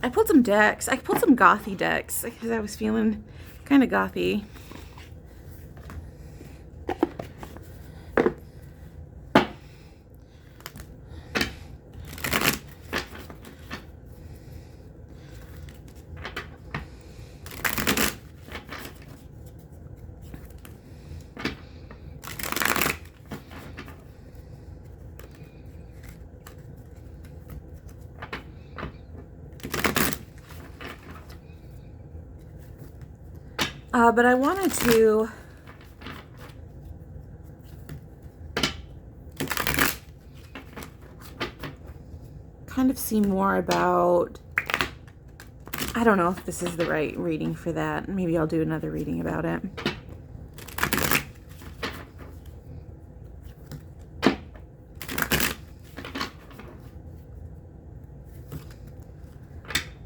I pulled some decks. I pulled some gothy decks because I was feeling kind of gothy. But I wanted to kind of see more about, I don't know if this is the right reading for that. Maybe I'll do another reading about it.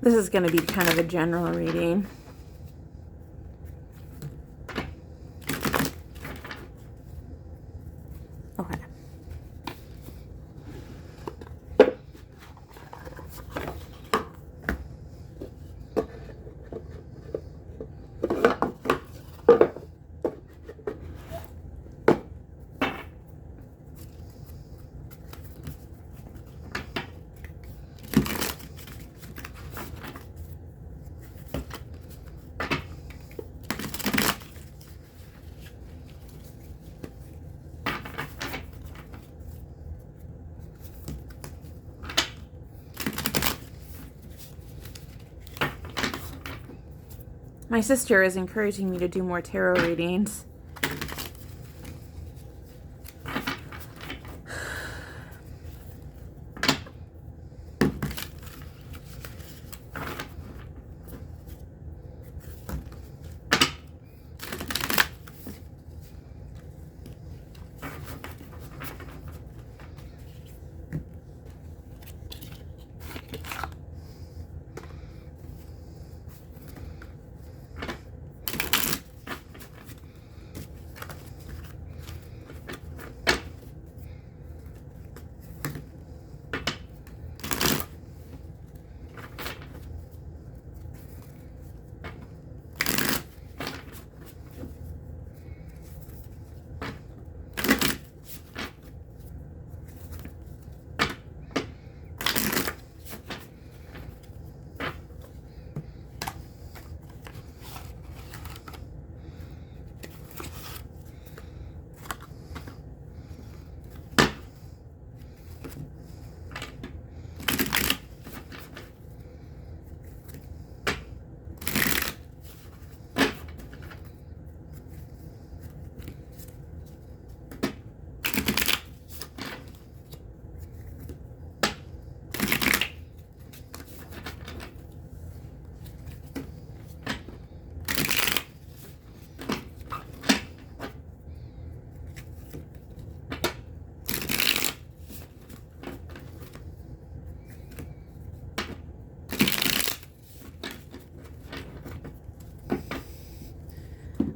This is going to be kind of a general reading. Okay. My sister is encouraging me to do more tarot readings.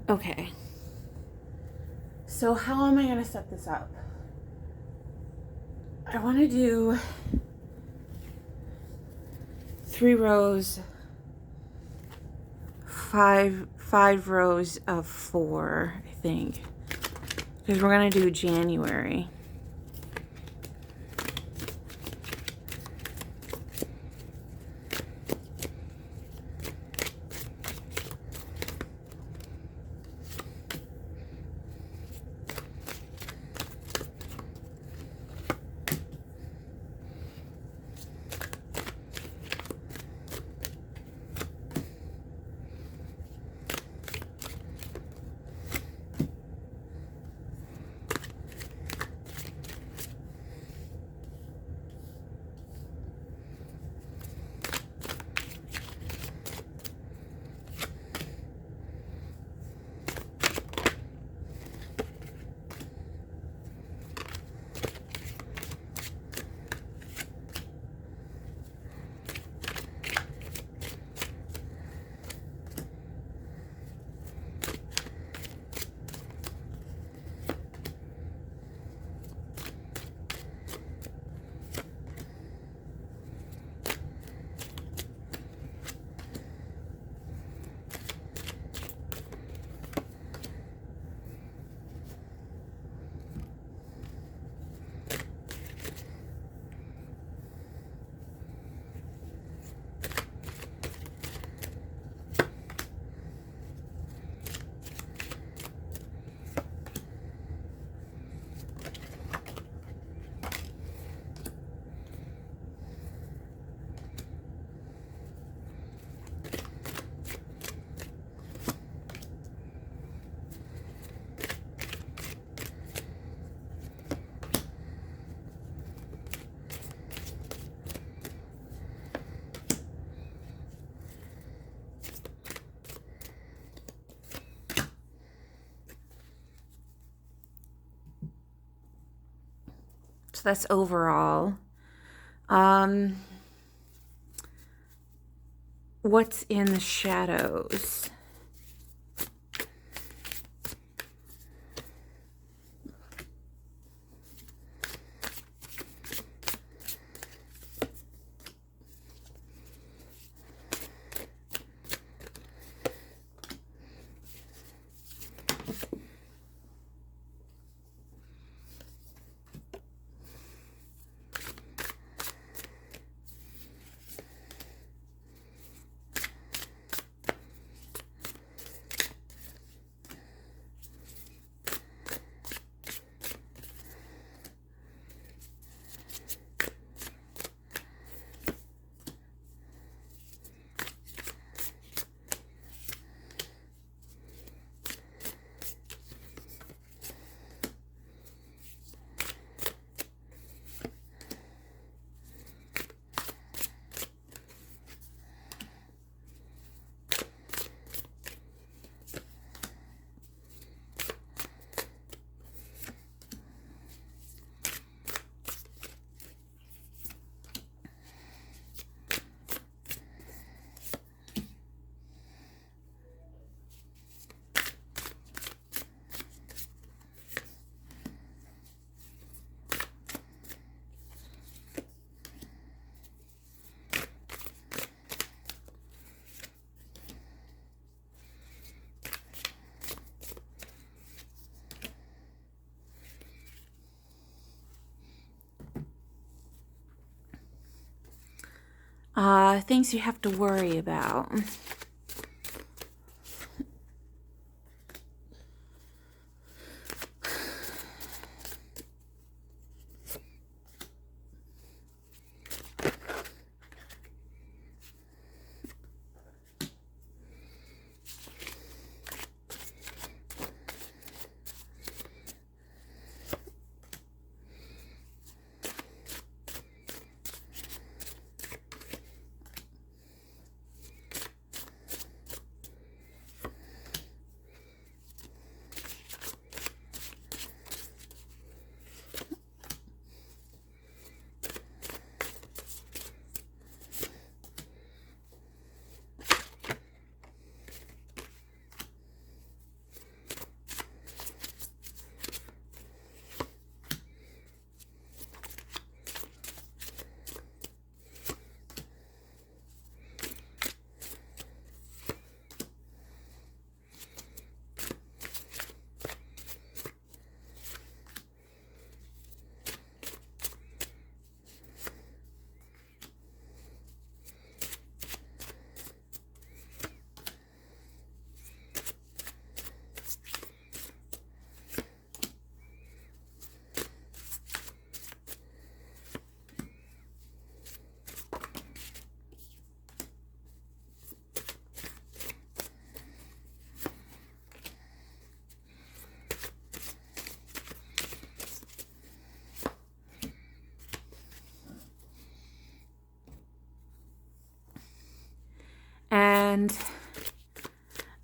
Okay. So how am I going to set this up? I want to do 3 rows, five rows of 4, I think, because we're going to do January. So that's overall. What's in the shadows? Things you have to worry about. And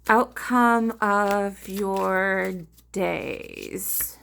outcome of your days.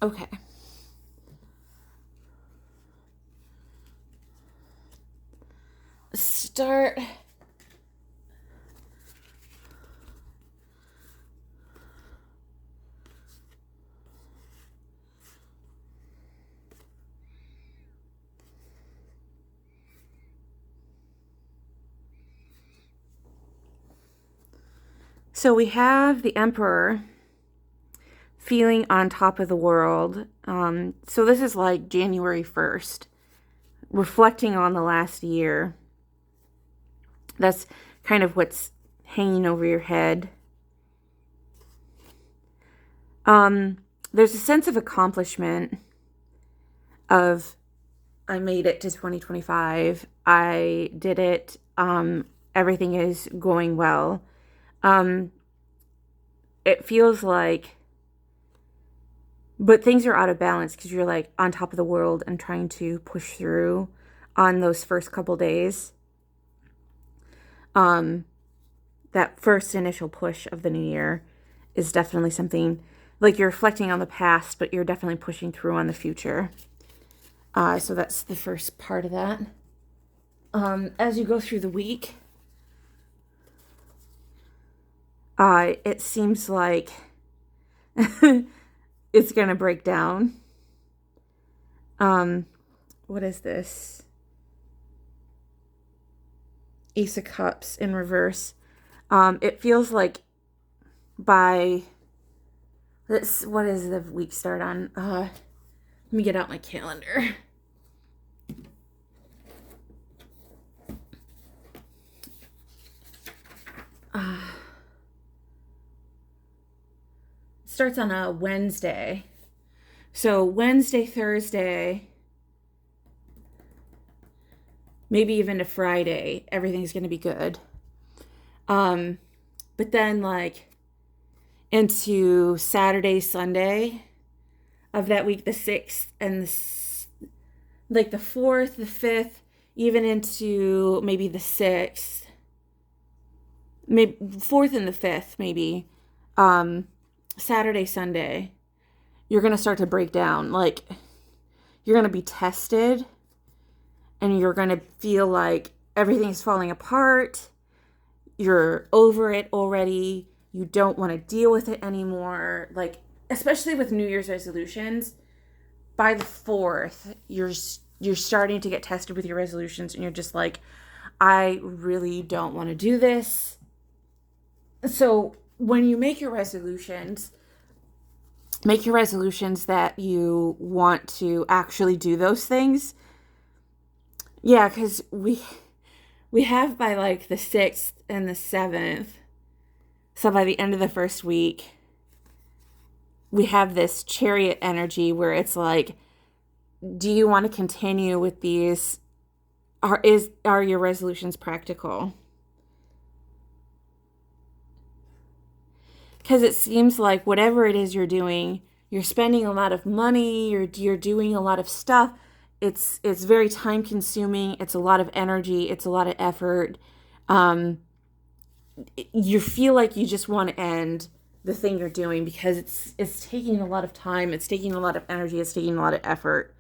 Okay. Start. So we have the Emperor feeling on top of the world. So this is like January 1st, reflecting on the last year. That's kind of what's hanging over your head. There's a sense of accomplishment of, I made it to 2025. I did it. Everything is going well. It feels like, but things are out of balance because you're like on top of the world and trying to push through on those first couple days. That first initial push of the new year is definitely something like you're reflecting on the past, but you're definitely pushing through on the future. So that's the first part of that. As you go through the week, it seems like it's going to break down. What is this? Ace of Cups in reverse. It feels like by this, what is the week start on? Let me get out my calendar. Starts on a Wednesday. So Wednesday, Thursday, maybe even to Friday, everything's going to be good. But then like into Saturday, Sunday of that week, the 6th and like the 4th, the 5th, even into maybe the 6th, maybe 4th and the 5th, maybe, Saturday, Sunday, you're going to start to break down. Like, you're going to be tested and you're going to feel like everything's falling apart. You're over it already. You don't want to deal with it anymore. Like, especially with New Year's resolutions, by the 4th, you're starting to get tested with your resolutions and you're just like, I really don't want to do this. So when you make your resolutions that you want to actually do those things. Yeah, because we have by like the 6th and the 7th. So by the end of the first week, we have this Chariot energy where it's like, do you want to continue with these? Are your resolutions practical? Because it seems like whatever it is you're doing, you're spending a lot of money, you're doing a lot of stuff. It's very time consuming. It's a lot of energy. It's a lot of effort. You feel like you just want to end the thing you're doing because it's taking a lot of time. It's taking a lot of energy. It's taking a lot of effort.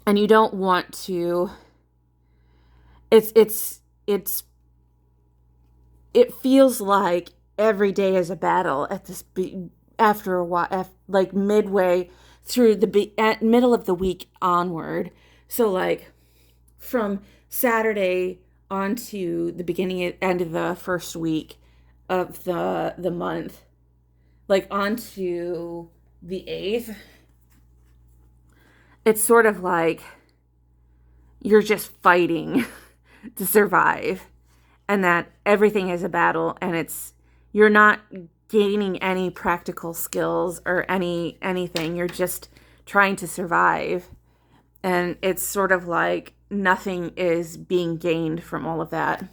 And you don't want to. It feels like every day is a battle at this after a while, like midway through the middle of the week onward. So like from Saturday on to the beginning end of the first week of the month, like on to the 8th, it's sort of like you're just fighting to survive, and that everything is a battle, and you're not gaining any practical skills or anything. You're just trying to survive. And it's sort of like nothing is being gained from all of that.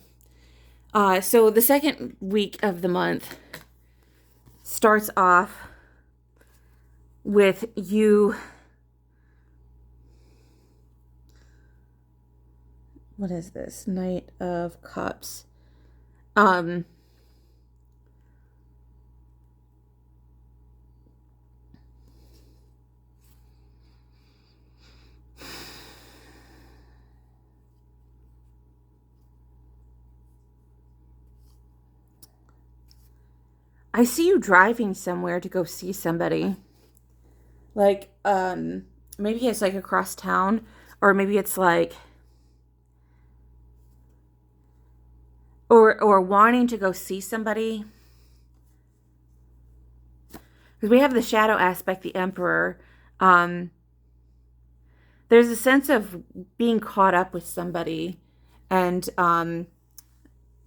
So the second week of the month starts off with you. What is this? Knight of Cups. I see you driving somewhere to go see somebody. Like, maybe it's like across town, or maybe it's like, or wanting to go see somebody. Because we have the shadow aspect, the Emperor. There's a sense of being caught up with somebody and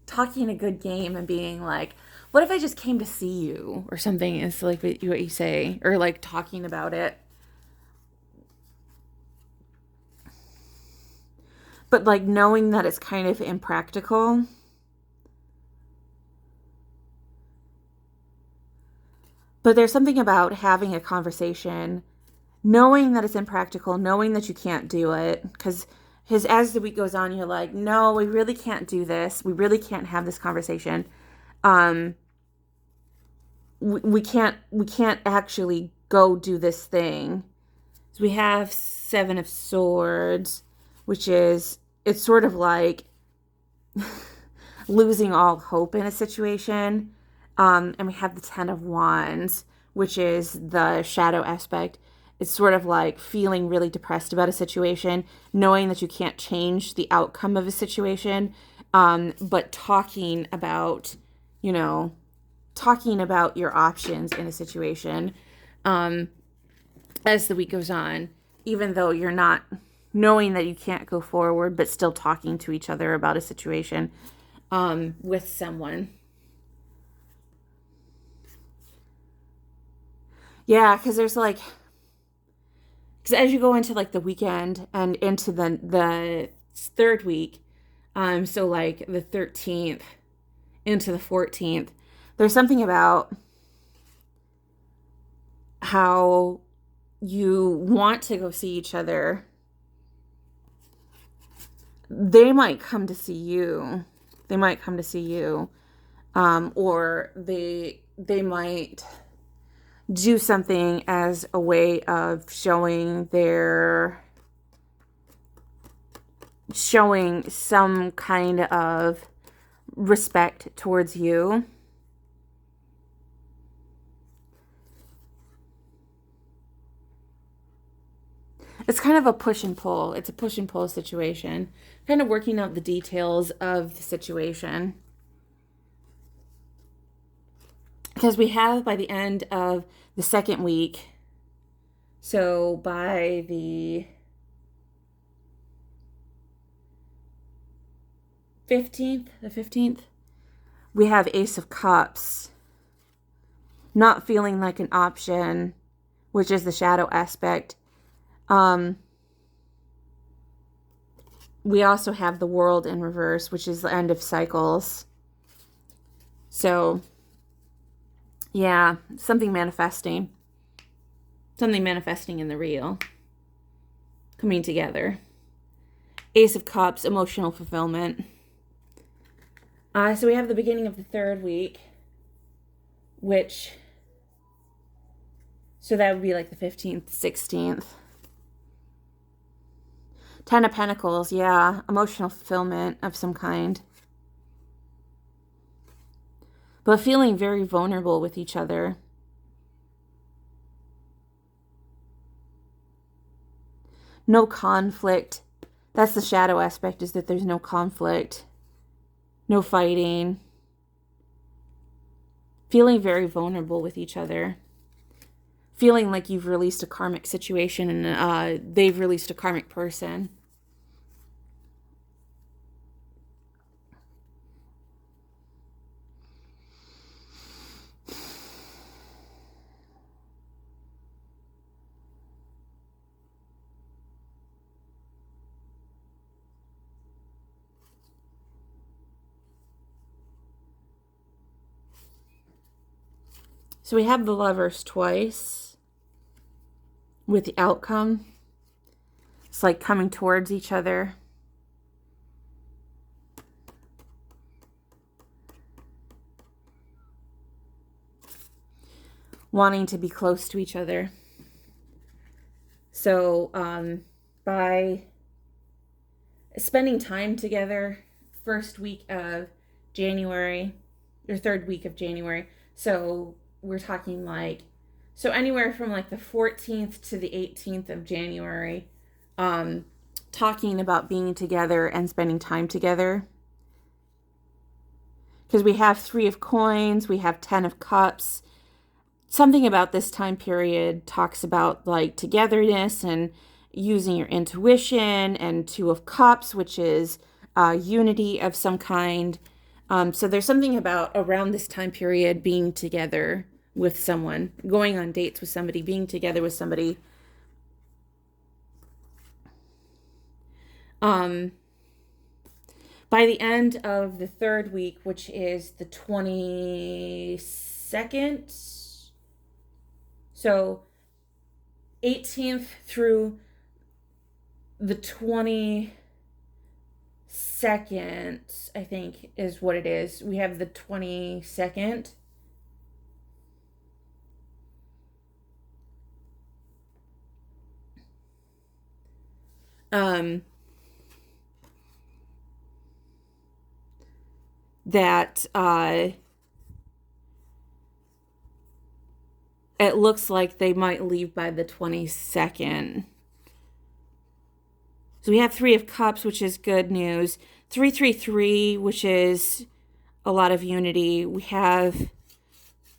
talking a good game and being like, what if I just came to see you or something is like what you say, or like talking about it. But like knowing that it's kind of impractical. But there's something about having a conversation, knowing that it's impractical, knowing that you can't do it. Because as the week goes on, you're like, no, we really can't do this. We really can't have this conversation. We can't actually go do this thing. So we have Seven of Swords, which is, it's sort of like losing all hope in a situation. And we have the Ten of Wands, which is the shadow aspect. It's sort of like feeling really depressed about a situation, knowing that you can't change the outcome of a situation, but talking about your options in a situation as the week goes on, even though you're not knowing that you can't go forward, but still talking to each other about a situation with someone. Yeah, because there's like, because as you go into like the weekend and into the third week, so like the 13th into the 14th, there's something about how you want to go see each other. They might come to see you. Or they might do something as a way of showing some kind of respect towards you. It's kind of a push and pull. It's a push and pull situation. Kind of working out the details of the situation. Because we have by the end of the second week, so by the 15th, we have Ace of Cups. Not feeling like an option, which is the shadow aspect. We also have the World in reverse, which is the end of cycles. So, yeah, something manifesting in the real, coming together. Ace of Cups, emotional fulfillment. So we have the beginning of the third week, so that would be like the 15th, 16th. Ten of Pentacles, yeah, emotional fulfillment of some kind. But feeling very vulnerable with each other. No conflict. That's the shadow aspect, is that there's no conflict. No fighting. Feeling very vulnerable with each other. Feeling like you've released a karmic situation and they've released a karmic person. So we have the Lovers twice with the outcome. It's like coming towards each other. Wanting to be close to each other. So by spending time together, first week of January, or third week of January, So we're talking like, so anywhere from like the 14th to the 18th of January, um, talking about being together and spending time together. Because we have 3 of coins, we have 10 of cups. Something about this time period talks about like togetherness and using your intuition, and 2 of cups, which is unity of some kind. So there's something about around this time period being together with someone, going on dates with somebody, being together with somebody. Um, by the end of the 3rd week, which is the 22nd, so 18th through the 22nd, I think is what it is. We have the 22nd. That it looks like they might leave by the 22nd. So we have 3 of cups, which is good news. 333, which is a lot of unity. We have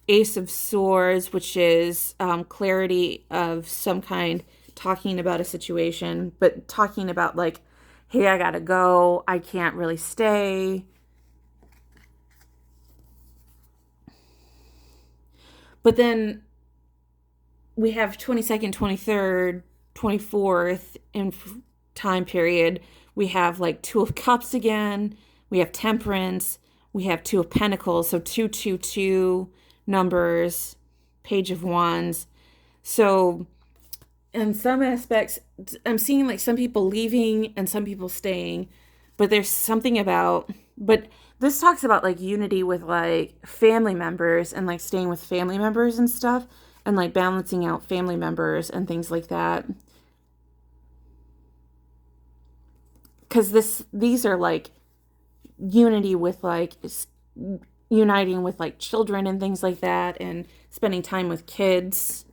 Ace of Swords, which is clarity of some kind, talking about a situation, but talking about like, hey, I gotta go, I can't really stay. But then we have 22nd, 23rd, 24th in time period. We have like 2 of cups again. We have Temperance. We have 2 of Pentacles. So 222 numbers, Page of Wands. So in some aspects, I'm seeing like some people leaving and some people staying. But there's something about, but this talks about like unity with like family members and like staying with family members and stuff, and like balancing out family members and things like that. Because these are like unity with like uniting with like children and things like that, and spending time with kids.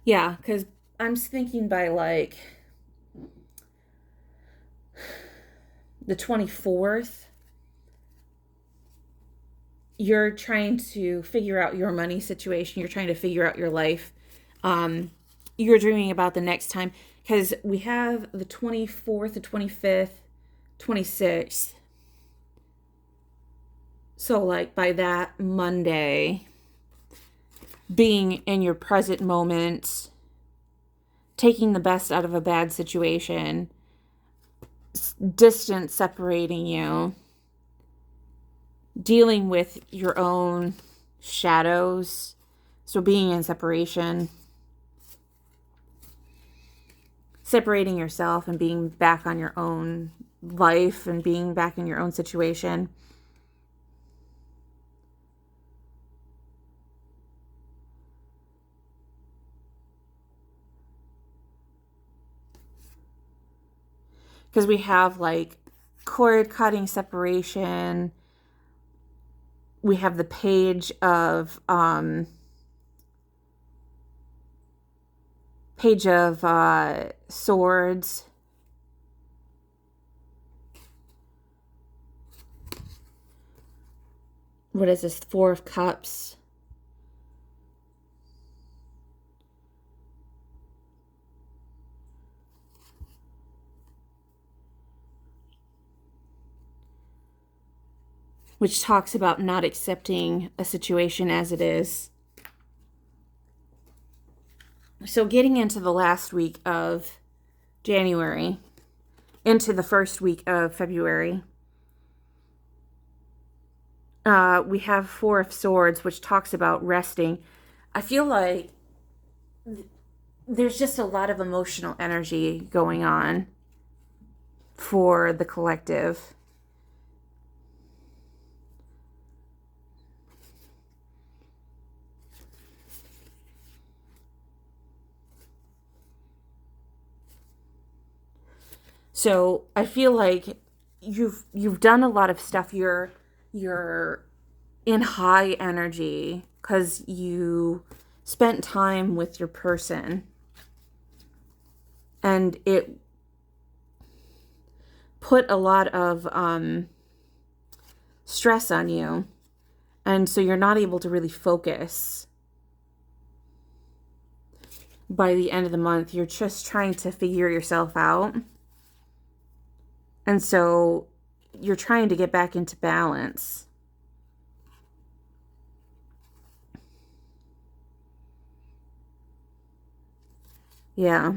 Yeah, because I'm thinking by like the 24th, you're trying to figure out your money situation. You're trying to figure out your life. You're dreaming about the next time, because we have the 24th, the 25th, 26th. So, like, by that Monday, being in your present moment, taking the best out of a bad situation, distance separating you, dealing with your own shadows. So being in separation, separating yourself and being back on your own life and being back in your own situation. Because we have like cord cutting, separation. We have the Page of Swords. What is this? 4 of Cups. Which talks about not accepting a situation as it is. So getting into the last week of January, into the first week of February, We have Four of Swords, which talks about resting. I feel like there's just a lot of emotional energy going on for the collective. So I feel like you've done a lot of stuff. You're in high energy because you spent time with your person, and it put a lot of stress on you, and so you're not able to really focus. By the end of the month, you're just trying to figure yourself out. And so you're trying to get back into balance. Yeah.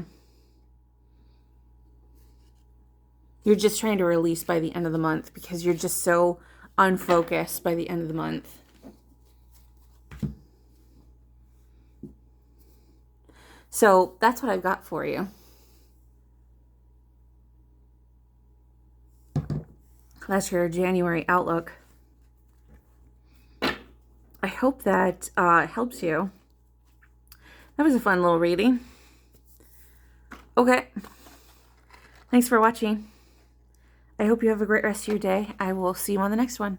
You're just trying to release by the end of the month because you're just so unfocused by the end of the month. So that's what I've got for you. That's your January outlook. I hope that helps you. That was a fun little reading. Okay. Thanks for watching. I hope you have a great rest of your day. I will see you on the next one.